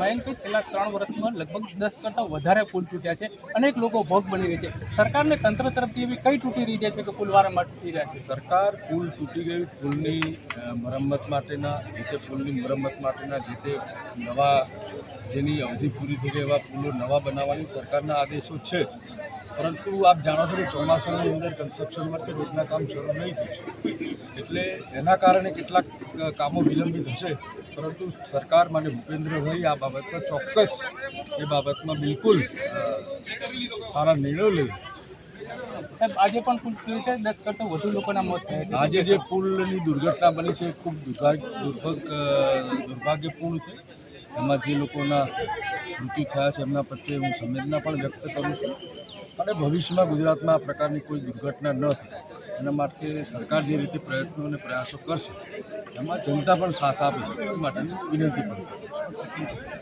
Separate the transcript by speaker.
Speaker 1: મયંકભાઈ છેલ્લા 3 વર્ષમાં લગભગ 10 કરતાં વધારે પુલ તૂટ્યા છે, અનેક લોકો ભોગ બની રહી છે. સરકારને તંત્ર તરફથી એવી કઈ તૂટી રહી છે કે પુલ વારંવાર તૂટી રહ્યા છે?
Speaker 2: સરકાર પુલ તૂટી ગઈ પુલની મરમ્મત માટેના જે તે પુલની મરમ્મત માટેના જે તે નવા જેની અવધિ પૂરી થઈ ગઈ એવા પુલો નવા બનાવવાની સરકારના આદેશો છે જ, પરંતુ આપ જાણો છો કે ચોમાસાની અંદર કન્સ્ટ્રક્શન માટે રોડના કામ શરૂ નહીં થશે, એટલે એના કારણે કેટલાક કામો વિલંબિત હશે, પરંતુ સરકાર માન્ય ભૂપેન્દ્રભાઈ આ બાબતમાં ચોક્કસ એ બાબતમાં બિલકુલ સારા નિર્ણયો લે.
Speaker 1: સાહેબ, આજે પણ પુલ તૂટ્યો છે, 10 કરતાં વધુ લોકોના મોત થયા છે.
Speaker 2: આજે જે પુલની દુર્ઘટના બની છે એ ખૂબ દુર્ભાગ્યપૂર્ણ છે. એમાં જે લોકોના મૃત્યુ થયા છે એમના પ્રત્યે હું સંવેદના પણ વ્યક્ત કરું છું, અને ભવિષ્યમાં ગુજરાતમાં આ પ્રકારની કોઈ દુર્ઘટના ન થાય એના માટે સરકાર જે રીતે પ્રયત્નો અને પ્રયાસો કરશે એમાં જનતા પણ સાથ આપે એ માટેની વિનંતી પણ કરું છું.